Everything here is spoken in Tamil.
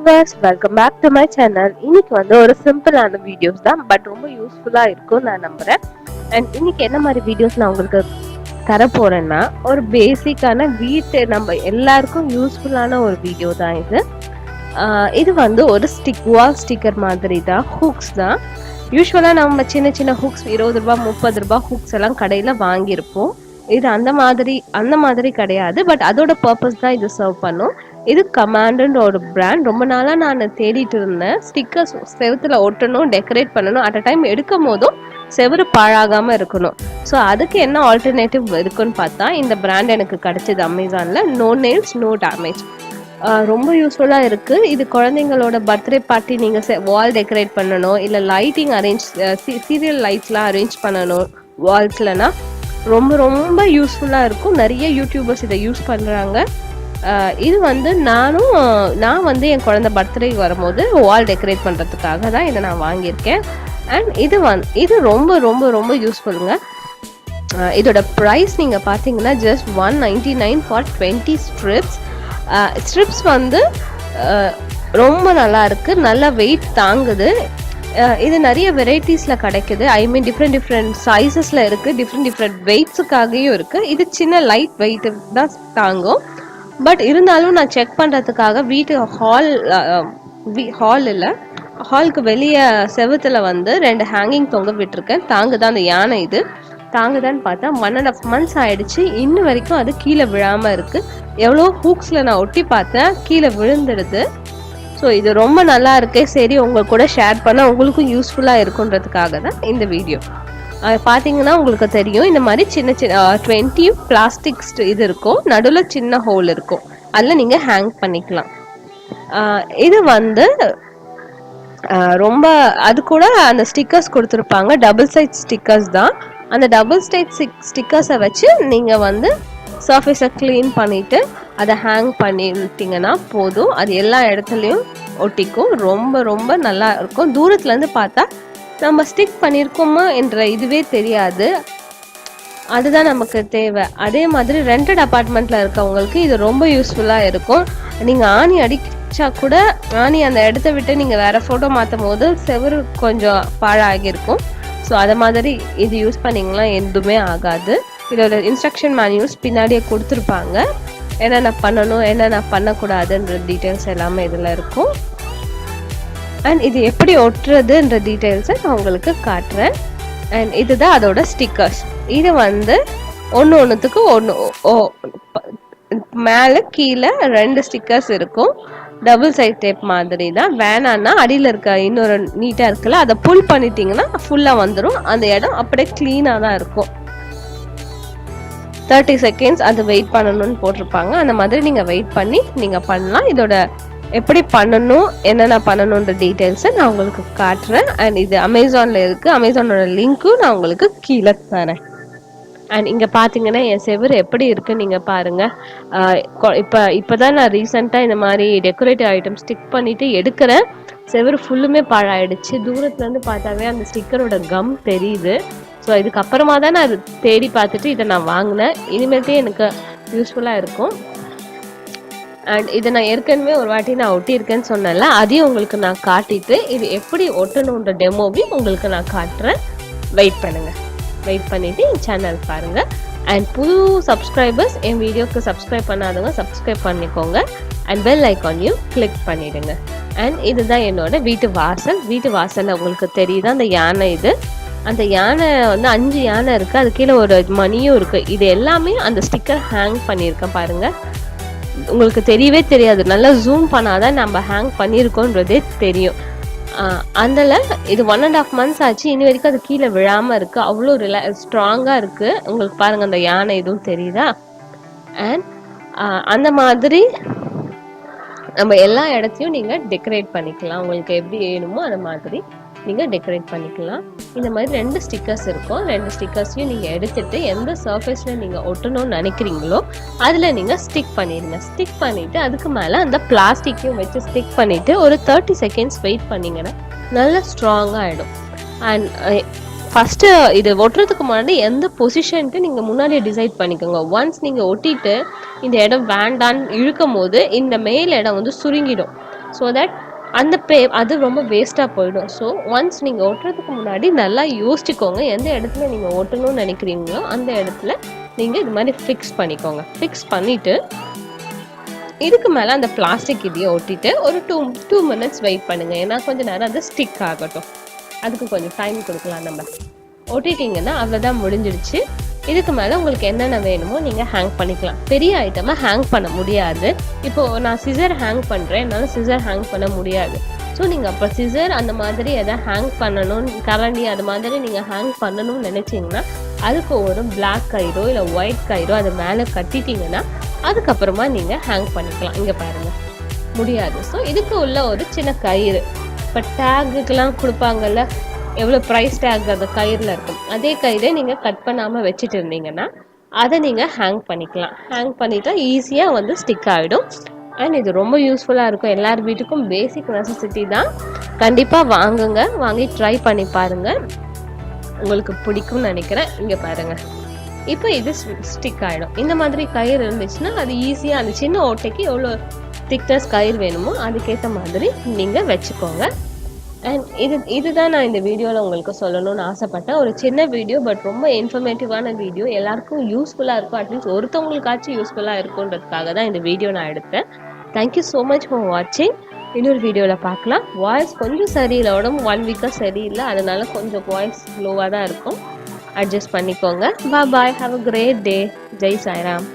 Viewers, welcome back to my channel. இன்னைக்கு ஒரு சிம்பிளான வீடியோஸ் தான், பட் ரொம்ப யூஸ்ஃபுல்லா இருக்கும் நான் நம்புறேன். அண்ட் இன்னைக்கு என்ன மாதிரி வீடியோஸ் நான் உங்களுக்கு தர போறேன்னா, ஒரு பேசிக்கான வீட்டு நம்ம எல்லாருக்கும் யூஸ்ஃபுல்லான ஒரு வீடியோ தான் இது. இது ஒரு வால் ஸ்டிக்கர் மாதிரி தான், ஹூக்ஸ் தான். யூஸ்வலா நம்ம சின்ன சின்ன ஹூக்ஸ் 20 ரூபாய் 30 ரூபாய் ஹூக்ஸ் எல்லாம் கடையில வாங்கியிருப்போம். இது அந்த மாதிரி கிடையாது, பட் அதோட பர்பஸ் தான் இது சர்வ் பண்ணும். இது கமாண்டுன்ற ஒரு பிராண்ட். ரொம்ப நாளா நான் தேடிட்டு இருந்தேன். ஸ்டிக்கர்ஸ் செவுத்துல ஒட்டணும், டெக்கரேட் பண்ணணும், அட் அ டைம் எடுக்கும் போதும் செவரு பாழாகாம இருக்கணும். ஸோ அதுக்கு என்ன ஆல்டர்னேட்டிவ் இருக்குன்னு பார்த்தா இந்த பிராண்ட் எனக்கு கிடைச்சது அமேசான்ல. No nails no damage. ரொம்ப யூஸ்ஃபுல்லா இருக்கு. இது குழந்தைங்களோட பர்த்டே பார்ட்டி நீங்க வால் டெக்கரேட் பண்ணணும், இல்ல லைட்டிங் அரேஞ்ச் சீரியல் லைட்ஸ்லாம் அரேஞ்ச் பண்ணணும் வால்ஸ்லனா ரொம்ப ரொம்ப யூஸ்ஃபுல்லா இருக்கும். நிறைய யூடியூபர்ஸ் இதை யூஸ் பண்றாங்க. இது நான் என் குழந்தை பர்த்டேக்கு வரும்போது வால் டெக்கரேட் பண்றதுக்காக தான் இதை நான் வாங்கியிருக்கேன். அண்ட் இது ரொம்ப ரொம்ப ரொம்ப யூஸ்ஃபுல்லுங்க. இதோட ப்ரைஸ் நீங்க பாத்தீங்கன்னா ஜஸ்ட் 199 ஃபார் 20 ஸ்ட்ரிப்ஸ். ஸ்ட்ரிப்ஸ் ரொம்ப நல்லா இருக்கு, நல்லா வெயிட் தாங்குது. இது நிறைய வெரைட்டிஸ்ல கிடைக்குது. ஐ மீன் டிஃப்ரெண்ட் சைசஸ்ல இருக்கு, டிஃப்ரெண்ட் வெயிட்ஸுக்காகவும் இருக்கு. இது சின்ன லைட் வெயிட் தான் தாங்கும். பட் இருந்தாலும் நான் செக் பண்றதுக்காக வீட்டு ஹாலுக்கு வெளியே செவுத்துல 2 ஹேங்கிங் தொங்க விட்டுருக்கேன். தாங்குதான் அந்த யானை, இது தாங்குதான்னு பார்த்தா 1.5 months ஆயிடுச்சு, இன்னும் வரைக்கும் அது கீழே விழாம இருக்கு. எவ்வளோ ஹூக்ஸ்ல நான் ஒட்டி பார்த்தேன், கீழே விழுந்துடுது. ஸோ இது ரொம்ப நல்லா இருக்கு. சரி, உங்க கூட ஷேர் பண்ண உங்களுக்கும் யூஸ்ஃபுல்லா இருக்குன்றதுக்காக தான் இந்த வீடியோ. பார்த்தீங்கன்னா உங்களுக்கு தெரியும், இந்த மாதிரி சின்ன 20 பிளாஸ்டிக் இது இருக்கும், நடுவில் சின்ன ஹோல் இருக்கும், அதில் நீங்கள் ஹேங் பண்ணிக்கலாம். இது ரொம்ப அது கூட அந்த ஸ்டிக்கர்ஸ் கொடுத்துருப்பாங்க, டபுள் சைட் ஸ்டிக்கர்ஸ் தான். அந்த டபுள் சைட் ஸ்டிக்கர்ஸை வச்சு நீங்கள் சர்ஃபேஸை க்ளீன் பண்ணிட்டு அதை ஹேங் பண்ணிட்டீங்கன்னா போதும். அது எல்லா இடத்துலையும் ஒட்டிக்கும். ரொம்ப ரொம்ப நல்லா இருக்கும். தூரத்துலேருந்து பார்த்தா நம்ம ஸ்டிக் பண்ணியிருக்கோமா என்ற இதுவே தெரியாது. அதுதான் நமக்கு தேவை. அதே மாதிரி ரெண்டட் அப்பார்ட்மெண்ட்ல இருக்கவங்களுக்கு இது ரொம்ப யூஸ்ஃபுல்லா இருக்கும். நீங்க ஆணி அடிச்சா கூட ஆணி அந்த இடத்த விட்டு நீங்க வேற போட்டோ மாற்றும் போது செவரு கொஞ்சம் பாழாகிருக்கும். ஸோ அதை மாதிரி இது யூஸ் பண்ணிங்கன்னா எதுவுமே ஆகாது. இதோட இன்ஸ்ட்ரக்ஷன் மேனுவல்ஸ் பின்னாடியே கொடுத்துருப்பாங்க, என்னென்ன பண்ணணும் என்னென்ன பண்ணக்கூடாதுன்ற டீட்டெயில்ஸ் எல்லாமே இதில் இருக்கும். அண்ட் இது எப்படி ஒட்டுறதுன்ற டீட்டெயில்ஸை நான் உங்களுக்கு காட்டுறேன். அண்ட் இதுதான் அதோட ஸ்டிக்கர்ஸ். இது ஒன்றுத்துக்கு மேலே கீழே 2 ஸ்டிக்கர்ஸ் இருக்கும். டபுள் சைட் டேப் மாதிரி தான். வேணான்னா அடியில் இருக்க இன்னொரு நீட்டாக இருக்குல்ல, அதை புல் பண்ணிட்டீங்கன்னா ஃபுல்லாக வந்துடும். அந்த இடம் அப்படியே க்ளீனாக தான் இருக்கும். 30 seconds அது வெயிட் பண்ணணும்னு போட்டிருப்பாங்க. அந்த மாதிரி நீங்கள் வெயிட் பண்ணி நீங்கள் பண்ணலாம். இதோட எப்படி பண்ணணும் என்னென்ன பண்ணணுன்ற டீட்டெயில்ஸை நான் உங்களுக்கு காட்டுறேன். அண்ட் இது அமேசானில் இருக்குது. அமேசானோட லிங்க்கும் நான் உங்களுக்கு கீழே தரேன். அண்ட் இங்கே பார்த்தீங்கன்னா என் செவரு எப்படி இருக்குன்னு நீங்கள் பாருங்கள். இப்போதான் நான் ரீசெண்டாக இந்த மாதிரி டெக்கரேட்டிவ் ஐட்டம் ஸ்டிக் பண்ணிவிட்டு எடுக்கிறேன். செவரு ஃபுல்லுமே பாழாயிடுச்சு. தூரத்துலேருந்து பார்த்தாவே அந்த ஸ்டிக்கரோட கம் தெரியுது. ஸோ இதுக்கப்புறமா தான் நான் தேடி பார்த்துட்டு இதை நான் வாங்கினேன். இனிமேல்ட்டே எனக்கு யூஸ்ஃபுல்லாக இருக்கும். அண்ட் இதை நான் ஏற்கனவே ஒரு வாட்டி நான் ஒட்டியிருக்கேன்னு சொன்னேன்ல, அதையும் உங்களுக்கு நான் காட்டிட்டு இது எப்படி ஒட்டணுன்ற டெமோவையும் உங்களுக்கு நான் காட்டுறேன். வெயிட் பண்ணிவிட்டு என் சேனல் பாருங்கள். அண்ட் புது சப்ஸ்கிரைபர்ஸ் என் வீடியோக்கு சப்ஸ்கிரைப் பண்ணாதவங்க சப்ஸ்கிரைப் பண்ணிக்கோங்க. அண்ட் பெல் ஐக்கானையும் கிளிக் பண்ணிவிடுங்க. அண்ட் இதுதான் என்னோட வீட்டு வாசல். உங்களுக்கு தெரியுதா அந்த யானை? அந்த யானை 5 யானை இருக்குது. அது கீழே ஒரு மணியும் இருக்குது. இது எல்லாமே அந்த ஸ்டிக்கர் ஹேங் பண்ணியிருக்கேன் பாருங்கள். உங்களுக்கு தெரியவே தெரியாது, நல்லா ஜூம் பண்ணாதான் நம்ம ஹேங் பண்ணியிருக்கோன்றதே தெரியும். அதில் இது 1.5 months ஆச்சு, இனி வரைக்கும் அது கீழே விழாமல் இருக்குது. அவ்வளோ ஸ்ட்ராங்காக இருக்குது. உங்களுக்கு பாருங்கள் அந்த யானை எதுவும் தெரியுதா? அண்ட் அந்த மாதிரி நம்ம எல்லா இடத்தையும் நீங்கள் டெக்கரேட் பண்ணிக்கலாம். உங்களுக்கு எப்படி வேணுமோ அந்த மாதிரி நீங்கள் டெக்கரேட் பண்ணிக்கலாம். இந்த மாதிரி 2 ஸ்டிக்கர்ஸ் இருக்கும். 2 ஸ்டிக்கர்ஸையும் நீங்கள் எடுத்துட்டு எந்த சர்ஃபேஸில் நீங்கள் ஒட்டணும்னு நினைக்கிறீங்களோ அதில் நீங்கள் ஸ்டிக் பண்ணிடுங்க. ஸ்டிக் பண்ணிவிட்டு அதுக்கு மேலே அந்த பிளாஸ்டிக்கையும் வச்சு ஸ்டிக் பண்ணிவிட்டு ஒரு 30 seconds வெயிட் பண்ணிங்கன்னா நல்லா ஸ்ட்ராங்காக ஆகிடும். அண்ட் ஃபஸ்ட்டு இது ஒட்டுறதுக்கு முன்னாடி எந்த பொசிஷனுக்கு நீங்கள் முன்னாடியே டிசைட் பண்ணிக்கோங்க. ஒன்ஸ் நீங்கள் ஒட்டிட்டு இந்த இடம் வேண்டான்னு இழுக்கும் போது இந்த மேல் இடம் சுருங்கிடும். ஸோ தட் அந்த அது ரொம்ப வேஸ்ட்டாக போயிடும். ஸோ ஒன்ஸ் நீங்கள் ஒட்டுறதுக்கு முன்னாடி நல்லா யோசிச்சுக்கோங்க, எந்த இடத்துல நீங்கள் ஒட்டணும்னு நினைக்கிறீங்களோ அந்த இடத்துல நீங்கள் இது மாதிரி ஃபிக்ஸ் பண்ணிக்கோங்க. ஃபிக்ஸ் பண்ணிவிட்டு இதுக்கு மேலே அந்த பிளாஸ்டிக் இதையை ஒட்டிட்டு ஒரு 2 minutes வெயிட் பண்ணுங்கள். ஏன்னா கொஞ்சம் நேரம் அது ஸ்டிக் ஆகட்டும், அதுக்கு கொஞ்சம் டைம் கொடுக்கலாம். நம்ம ஒட்டிட்டிங்கன்னா அவ்வளோதான், முடிஞ்சிடுச்சு. இதுக்கு மேலே உங்களுக்கு என்னென்ன வேணுமோ நீங்கள் ஹேங் பண்ணிக்கலாம். பெரிய ஐட்டமாக ஹேங் பண்ண முடியாது. இப்போது நான் சிசர் ஹேங் பண்ணுறேன், என்னால் சிசர் ஹேங் பண்ண முடியாது. ஸோ நீங்கள் அப்போ சிசர் அந்த மாதிரி எதாவது ஹேங் பண்ணணும்னு, கரண்டி அது மாதிரி நீங்கள் ஹேங் பண்ணணும்னு நினச்சிங்கன்னா அதுக்கு ஒரு பிளாக் கயிறோ இல்லை ஒயிட் கயிறோ அது மேலே கட்டிட்டிங்கன்னா அதுக்கப்புறமா நீங்கள் ஹேங் பண்ணிக்கலாம். இங்கே பாருங்கள், முடியாது. ஸோ இதுக்கு உள்ள ஒரு சின்ன கயிறு, இப்போ டேகுக்கெலாம் கொடுப்பாங்கல்ல, எவ்வளோ ப்ரைஸ் டேக் அந்த கயிறில் இருக்கும், அதே கயிறை நீங்கள் கட் பண்ணாமல் வச்சுட்டு இருந்தீங்கன்னா அதை நீங்கள் ஹேங் பண்ணிக்கலாம். ஹேங் பண்ணிட்டா ஈஸியாக வந்து ஸ்டிக் ஆகிடும். அண்ட் இது ரொம்ப யூஸ்ஃபுல்லாக இருக்கும். எல்லார் வீட்டுக்கும் பேசிக் நெசசிட்டி தான். கண்டிப்பாக வாங்குங்க, வாங்கி ட்ரை பண்ணி பாருங்கள், உங்களுக்கு பிடிக்கும்னு நினைக்கிறேன். இங்கே பாருங்கள், இப்போ இது ஸ்டிக் ஆகிடும். இந்த மாதிரி கயிறு இருந்துச்சுன்னா அது ஈஸியாக அந்த சின்ன ஓட்டைக்கு எவ்வளோ திக்னஸ் கயிறு வேணுமோ அதுக்கேற்ற மாதிரி நீங்கள் வச்சுக்கோங்க. அண்ட் இதுதான் நான் இந்த வீடியோவில் உங்களுக்கு சொல்லணும்னு ஆசைப்பட்டேன். ஒரு சின்ன வீடியோ, பட் ரொம்ப இன்ஃபர்மேட்டிவான வீடியோ, எல்லாருக்கும் யூஸ்ஃபுல்லாக இருக்கும், அட்லீஸ்ட் ஒருத்தவங்களுக்காச்சும் யூஸ்ஃபுல்லாக இருக்குன்றதுக்காக தான் இந்த வீடியோ நான் எடுத்தேன். தேங்க்யூ ஸோ மச் ஃபார் வாட்சிங். இன்னொரு வீடியோவில் பார்க்கலாம். வாய்ஸ் கொஞ்சம் சரியில்லை, உடம்பு 1 வீக்காக சரியில்லை, அதனால கொஞ்சம் வாய்ஸ் லோவாக தான் இருக்கும், அட்ஜஸ்ட் பண்ணிக்கோங்க. Bye, have a great day. Jai Sairam.